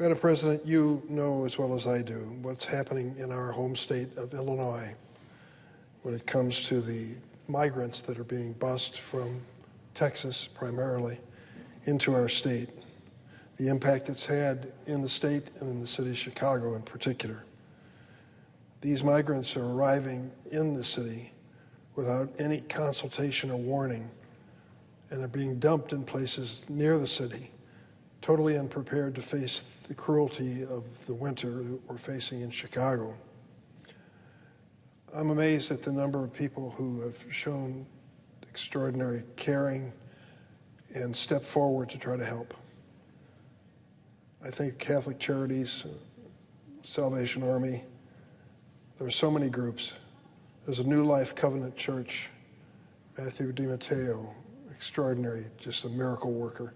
Madam President, you know as well as I do what's happening in our home state of Illinois when it comes to the migrants that are being bused from Texas primarily into our state, the impact it's had in the state and in the city of Chicago in particular. These migrants are arriving in the city without any consultation or warning, and they're being dumped in places near the city, totally unprepared to face the cruelty of the winter that we're facing in Chicago. I'm amazed at the number of people who have shown extraordinary caring and stepped forward to try to help. I think Catholic Charities, Salvation Army, there are so many groups. There's a New Life Covenant Church, Matthew DiMatteo, extraordinary, just a miracle worker.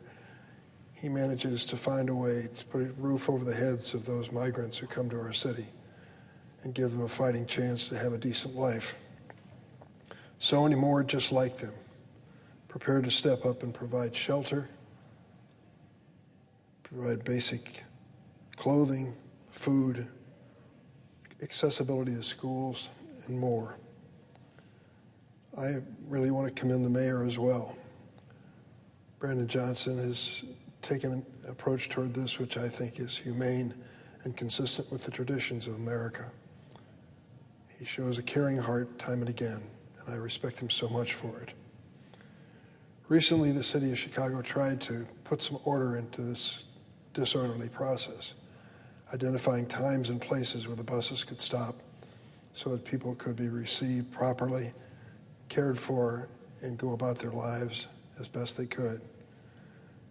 He manages to find a way to put a roof over the heads of those migrants who come to our city and give them a fighting chance to have a decent life. So many more just like them, prepared to step up and provide shelter, provide basic clothing, food, accessibility to schools, and more. I really want to commend the mayor as well. Brandon Johnson has taken an approach toward this which I think is humane and consistent with the traditions of America. He shows a caring heart time and again, and I respect him so much for it. Recently, the city of Chicago tried to put some order into this disorderly process, identifying times and places where the buses could stop so that people could be received properly, cared for, and go about their lives as best they could.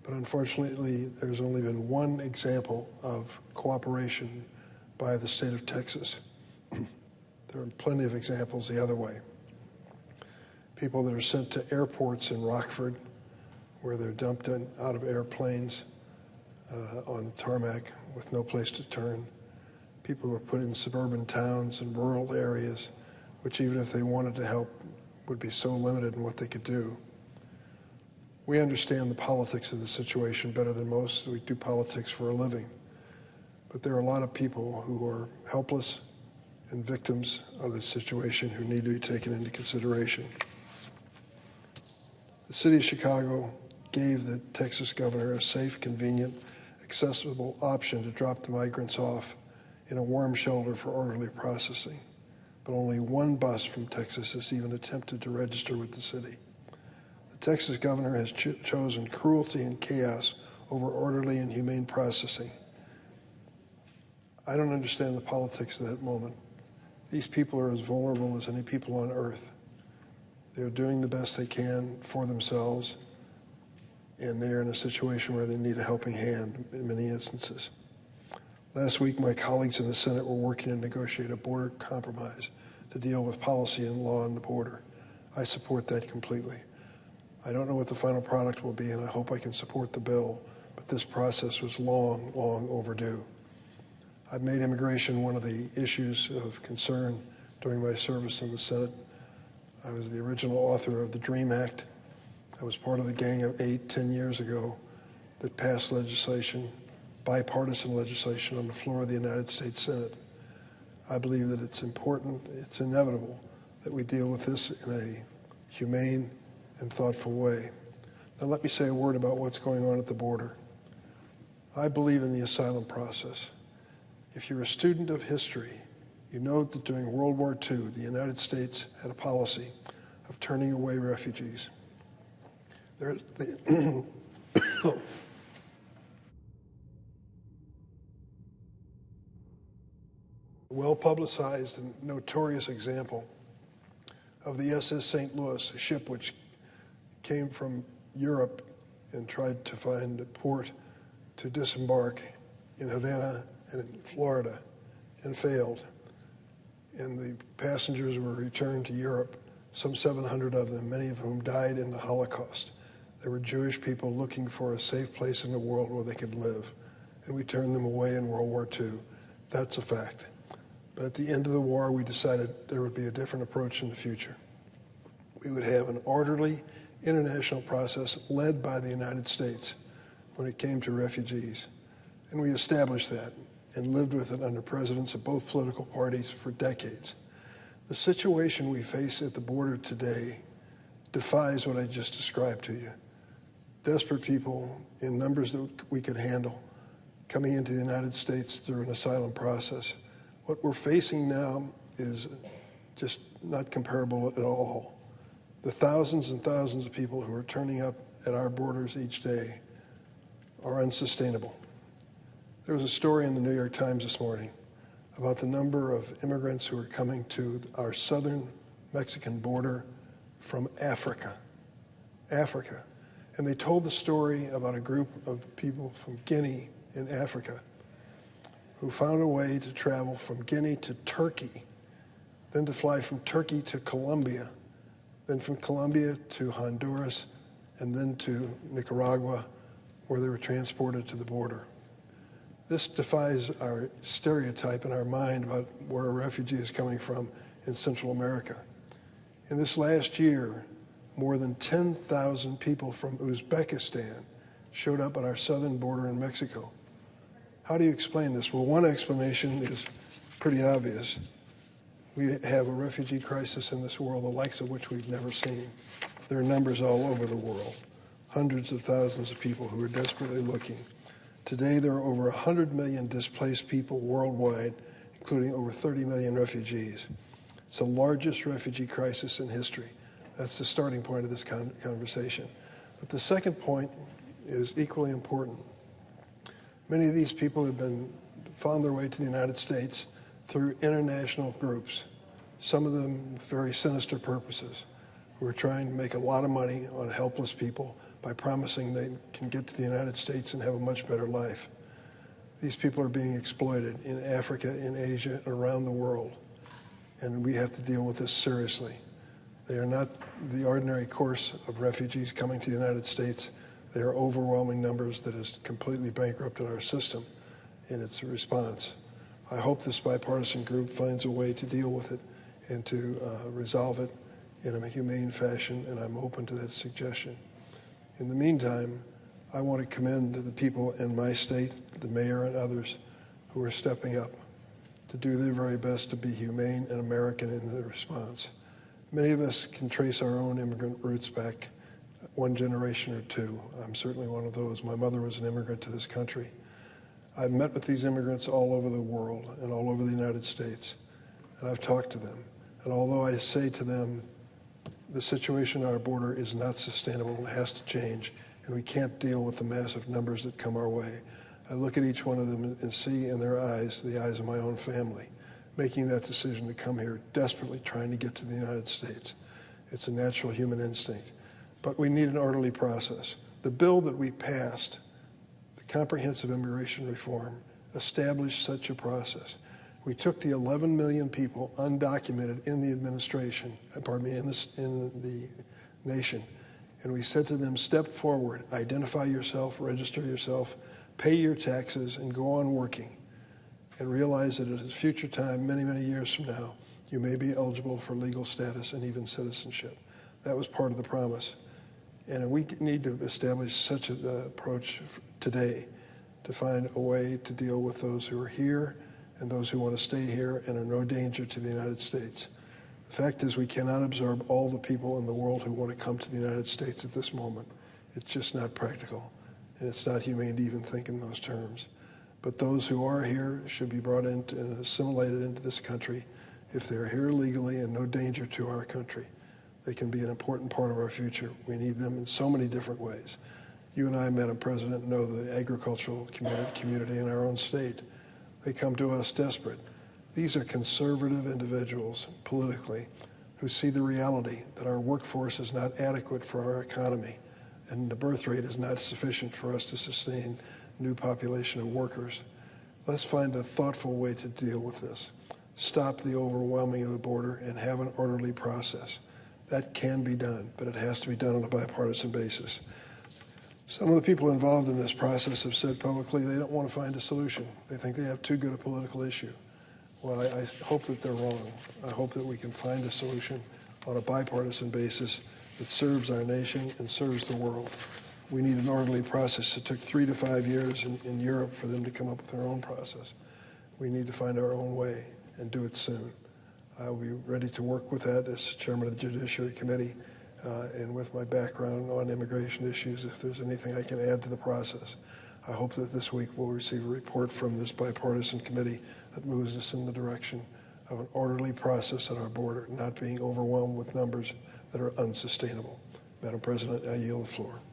But unfortunately, there's only been one example of cooperation by the state of Texas. There are plenty of examples the other way. People that are sent to airports in Rockford, where they're dumped out of airplanes on tarmac with no place to turn. People who are put in suburban towns and rural areas, which even if they wanted to help, would be so limited in what they could do. We understand the politics of the situation better than most. We do politics for a living. But there are a lot of people who are helpless and victims of this situation who need to be taken into consideration. The city of Chicago gave the Texas governor a safe, convenient, accessible option to drop the migrants off in a warm shelter for orderly processing. But only one bus from Texas has even attempted to register with the city. The Texas governor has chosen cruelty and chaos over orderly and humane processing. I don't understand the politics of that moment. These people are as vulnerable as any people on earth. They're doing the best they can for themselves, and they're in a situation where they need a helping hand in many instances. Last week, my colleagues in the Senate were working to negotiate a border compromise to deal with policy and law on the border. I support that completely. I don't know what the final product will be, and I hope I can support the bill, but this process was long, long overdue. I've made immigration one of the issues of concern during my service in the Senate. I was the original author of the DREAM Act. I was part of the Gang of 8 10 years ago that passed legislation, bipartisan legislation, on the floor of the United States Senate. I believe that it's important, it's inevitable, that we deal with this in a humane and thoughtful way. Now let me say a word about what's going on at the border. I believe in the asylum process. If you're a student of history, you know that during World War II, the United States had a policy of turning away refugees. A well-publicized and notorious example of the SS St. Louis, a ship which came from Europe and tried to find a port to disembark in Havana and in Florida and failed. And the passengers were returned to Europe, some 700 of them, many of whom died in the Holocaust. They were Jewish people looking for a safe place in the world where they could live, and we turned them away in World War II. That's a fact. But at the end of the war, we decided there would be a different approach in the future. We would have an orderly international process led by the United States when it came to refugees. And we established that and lived with it under presidents of both political parties for decades. The situation we face at the border today defies what I just described to you. Desperate people in numbers that we could handle coming into the United States through an asylum process. What we're facing now is just not comparable at all. The thousands and thousands of people who are turning up at our borders each day are unsustainable. There was a story in the New York Times this morning about the number of immigrants who are coming to our southern Mexican border from Africa. Africa. And they told the story about a group of people from Guinea in Africa who found a way to travel from Guinea to Turkey, then to fly from Turkey to Colombia, then from Colombia to Honduras, and then to Nicaragua, where they were transported to the border. This defies our stereotype in our mind about where a refugee is coming from in Central America. In this last year, more than 10,000 people from Uzbekistan showed up at our southern border in Mexico. How do you explain this? Well, one explanation is pretty obvious. We have a refugee crisis in this world, the likes of which we've never seen. There are numbers all over the world, hundreds of thousands of people who are desperately looking. Today, there are over 100 million displaced people worldwide, including over 30 million refugees. It's the largest refugee crisis in history. That's the starting point of this conversation. But the second point is equally important. Many of these people have found their way to the United States through international groups, some of them with very sinister purposes, who are trying to make a lot of money on helpless people by promising they can get to the United States and have a much better life. These people are being exploited in Africa, in Asia, and around the world, and we have to deal with this seriously. They are not the ordinary course of refugees coming to the United States. They are overwhelming numbers that has completely bankrupted our system in its response. I hope this bipartisan group finds a way to deal with it and to resolve it in a humane fashion, and I'm open to that suggestion. In the meantime, I want to commend the people in my state, the mayor and others, who are stepping up to do their very best to be humane and American in the response. Many of us can trace our own immigrant roots back one generation or two. I'm certainly one of those. My mother was an immigrant to this country. I've met with these immigrants all over the world and all over the United States, and I've talked to them. And although I say to them, the situation at our border is not sustainable and has to change, and we can't deal with the massive numbers that come our way, I look at each one of them and see in their eyes, the eyes of my own family, making that decision to come here, desperately trying to get to the United States. It's a natural human instinct. But we need an orderly process. The bill that we passed, the Comprehensive Immigration Reform, established such a process. We took the 11 million people undocumented in the administration, in the nation, and we said to them, step forward, identify yourself, register yourself, pay your taxes, and go on working. And realize that at a future time, many, many years from now, you may be eligible for legal status and even citizenship. That was part of the promise. And we need to establish such an approach today to find a way to deal with those who are here and those who want to stay here and are no danger to the United States. The fact is we cannot absorb all the people in the world who want to come to the United States at this moment. It's just not practical, and it's not humane to even think in those terms. But those who are here should be brought in and assimilated into this country if they're here legally and no danger to our country. They can be an important part of our future. We need them in so many different ways. You and I, Madam President, know the agricultural community in our own state. They come to us desperate. These are conservative individuals politically who see the reality that our workforce is not adequate for our economy and the birth rate is not sufficient for us to sustain new population of workers. Let's find a thoughtful way to deal with this. Stop the overwhelming of the border and have an orderly process. That can be done, but it has to be done on a bipartisan basis. Some of the people involved in this process have said publicly they don't want to find a solution. They think they have too good a political issue. Well, I hope that they're wrong. I hope that we can find a solution on a bipartisan basis that serves our nation and serves the world. We need an orderly process. It took 3 to 5 years in Europe for them to come up with their own process. We need to find our own way and do it soon. I'll be ready to work with that as chairman of the Judiciary Committee and with my background on immigration issues, if there's anything I can add to the process. I hope that this week we'll receive a report from this bipartisan committee that moves us in the direction of an orderly process at our border, not being overwhelmed with numbers that are unsustainable. Madam President, I yield the floor.